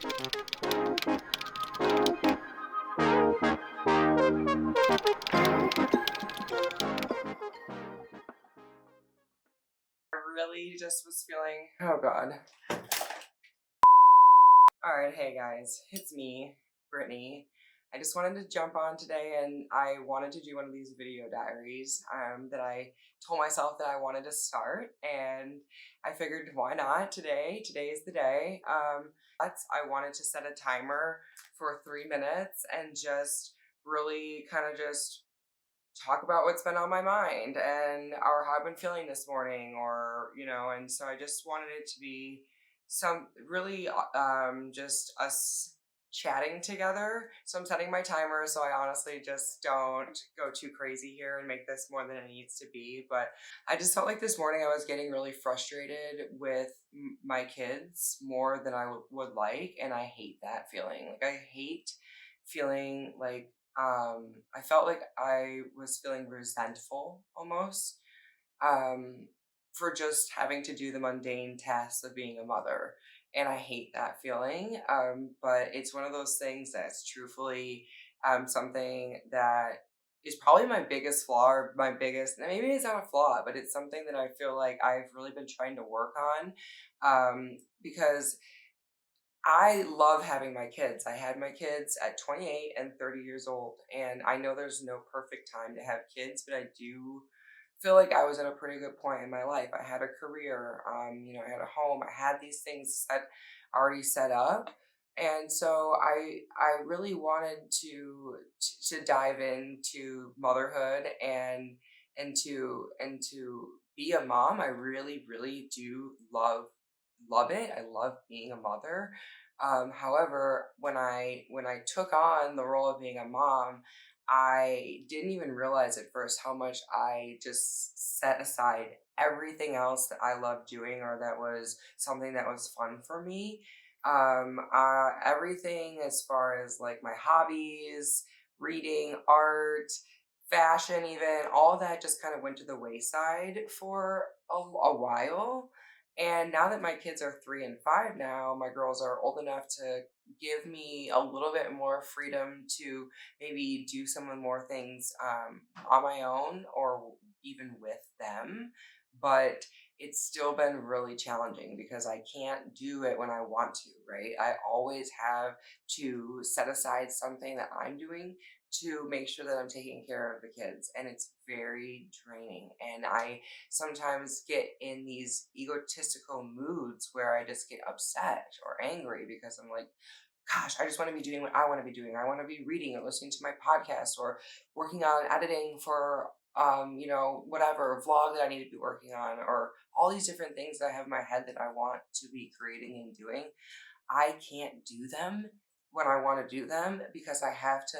Really just was feeling, oh god. Alright, hey guys, it's me, Brittany. I just wanted to jump on today and I wanted to do one of these video diaries that I told myself that I wanted to start, and I figured why not today? Today is the day. I wanted to set a timer for 3 minutes and just really kind of just talk about what's been on my mind and or how I've been feeling this morning, or and so I just wanted it to be some really just us chatting together. So I'm setting my timer so I honestly just don't go too crazy here and make this more than it needs to be. But I just felt like this morning I was getting really frustrated with my kids more than I would like, and I hate that feeling. Like, I hate feeling like I felt like I was feeling resentful almost, um, for just having to do the mundane tasks of being a mother. And I hate that feeling. But it's one of those things that's truthfully something that is probably my biggest flaw, or my biggest, maybe it's not a flaw, but it's something that I feel like I've really been trying to work on, because I love having my kids. I had my kids at 28 and 30 years old, and I know there's no perfect time to have kids, but I do feel like I was at a pretty good point in my life. I had a career, I had a home, I had these things already set up, and so I really wanted to dive into motherhood and to be a mom. I really really do love it. I love being a mother. However, when I took on the role of being a mom, I didn't even realize at first how much I just set aside everything else that I loved doing, or that was something that was fun for me. Everything as far as like my hobbies, reading, art, fashion, even all that just kind of went to the wayside for a while. And now that my kids are 3 and 5 now, my girls are old enough to give me a little bit more freedom to maybe do some of the more things on my own, or even with them. But it's still been really challenging because I can't do it when I want to, right? I always have to set aside something that I'm doing to make sure that I'm taking care of the kids. And it's very draining. And I sometimes get in these egotistical moods where I just get upset or angry because I'm like, gosh, I just want to be doing what I want to be doing. I want to be reading or listening to my podcast, or working on editing for whatever vlog that I need to be working on, or all these different things that I have in my head that I want to be creating and doing. I can't do them when I want to do them because I have to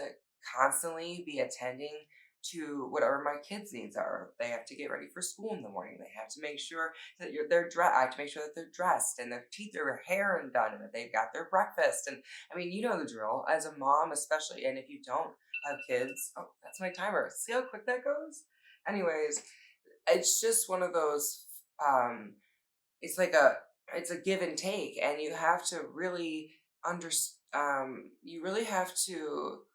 constantly be attending to whatever my kids' needs are. They have to get ready for school in the morning. They have to make sure that they're dressed. I have to make sure that they're dressed and their teeth, their hair, and done, and that they've got their breakfast. And I mean, you know the drill as a mom, especially. And if you don't have kids, oh, that's my timer. See how quick that goes. Anyways, it's just one of those. It's like it's a give and take, and you have to really understand. You really have to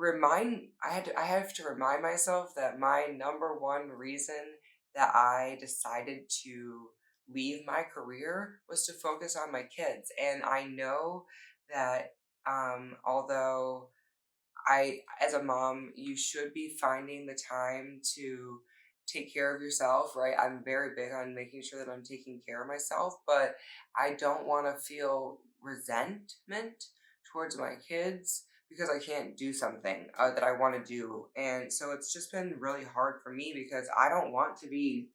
I have to remind myself that my number one reason that I decided to leave my career was to focus on my kids. And I know that although as a mom, you should be finding the time to take care of yourself, right? I'm very big on making sure that I'm taking care of myself, but I don't want to feel resentment towards my kids because I can't do something that I want to do. And so it's just been really hard for me because I don't want to be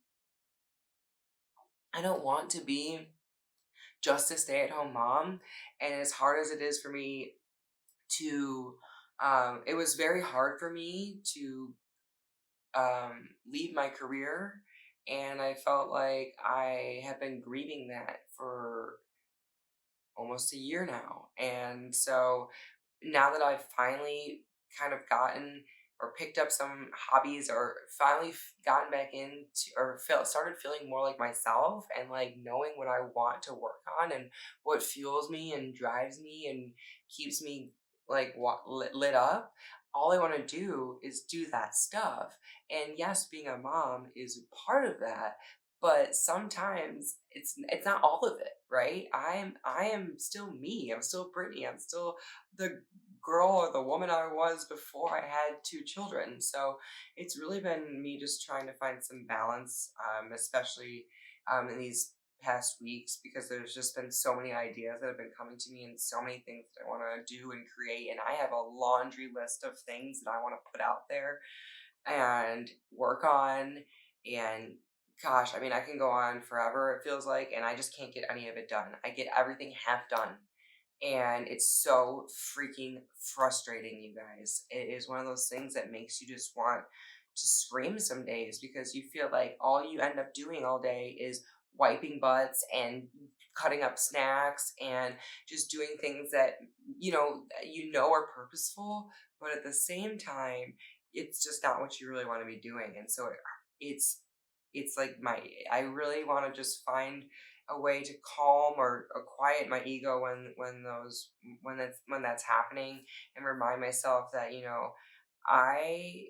just a stay-at-home mom. And as hard as it is for me to it was very hard for me to leave my career, and I felt like I have been grieving that for almost a year now. And so now that I've finally kind of gotten or picked up some hobbies, or finally gotten back into, or started feeling more like myself, and like knowing what I want to work on and what fuels me and drives me and keeps me like lit up. All I want to do is do that stuff. And yes, being a mom is part of that, but sometimes it's not all of it, right? I am still me. I'm still Brittany. I'm still the girl or the woman I was before I had two children. So it's really been me just trying to find some balance, especially in these past weeks, because there's just been so many ideas that have been coming to me and so many things that I want to do and create. And I have a laundry list of things that I want to put out there and work on. And gosh, I mean, I can go on forever, it feels like, and I just can't get any of it done. I get everything half done. And it's so freaking frustrating, you guys. It is one of those things that makes you just want to scream some days, because you feel like all you end up doing all day is wiping butts and cutting up snacks and just doing things that are purposeful, but at the same time it's just not what you really want to be doing. And so it's it's like I really want to just find a way to calm or quiet my ego when that's happening, and remind myself that I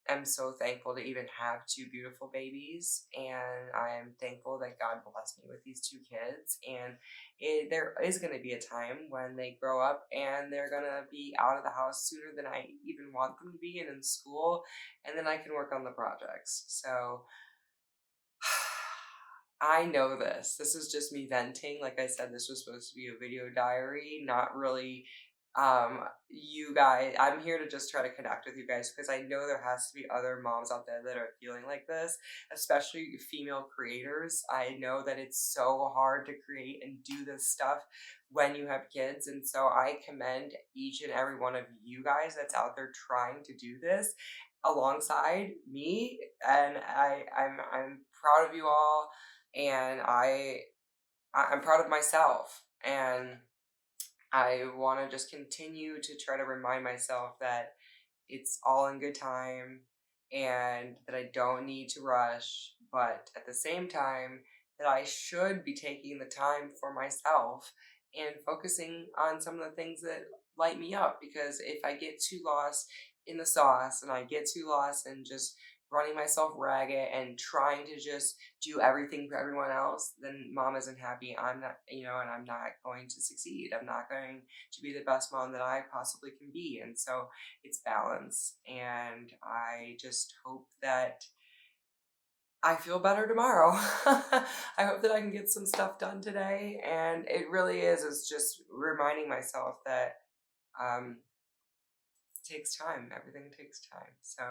am so thankful to even have two beautiful babies, and I am thankful that God blessed me with these two kids. And there is going to be a time when they grow up and they're going to be out of the house sooner than I even want them to be, and in school, and then I can work on the projects. So I know this. This is just me venting. Like I said, this was supposed to be a video diary, not really you guys. I'm here to just try to connect with you guys, because I know there has to be other moms out there that are feeling like this, especially female creators. I know that it's so hard to create and do this stuff when you have kids, and so I commend each and every one of you guys that's out there trying to do this alongside me. And I'm proud of you all, and I'm proud of myself, and I want to just continue to try to remind myself that it's all in good time, and that I don't need to rush, but at the same time that I should be taking the time for myself and focusing on some of the things that light me up. Because if I get too lost in the sauce, and I get too lost in just running myself ragged and trying to just do everything for everyone else, then mom isn't happy. I'm not, and I'm not going to succeed. I'm not going to be the best mom that I possibly can be. And so it's balance. And I just hope that I feel better tomorrow. I hope that I can get some stuff done today. And it really is just reminding myself that it takes time. Everything takes time. So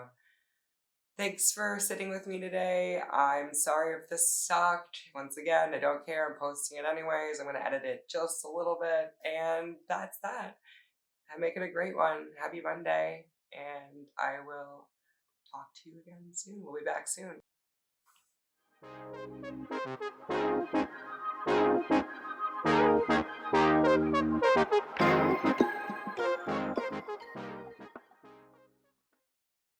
thanks for sitting with me today. I'm sorry if this sucked. Once again, I don't care. I'm posting it anyways. I'm going to edit it just a little bit. And that's that. Make it a great one. Happy Monday. And I will talk to you again soon. We'll be back soon.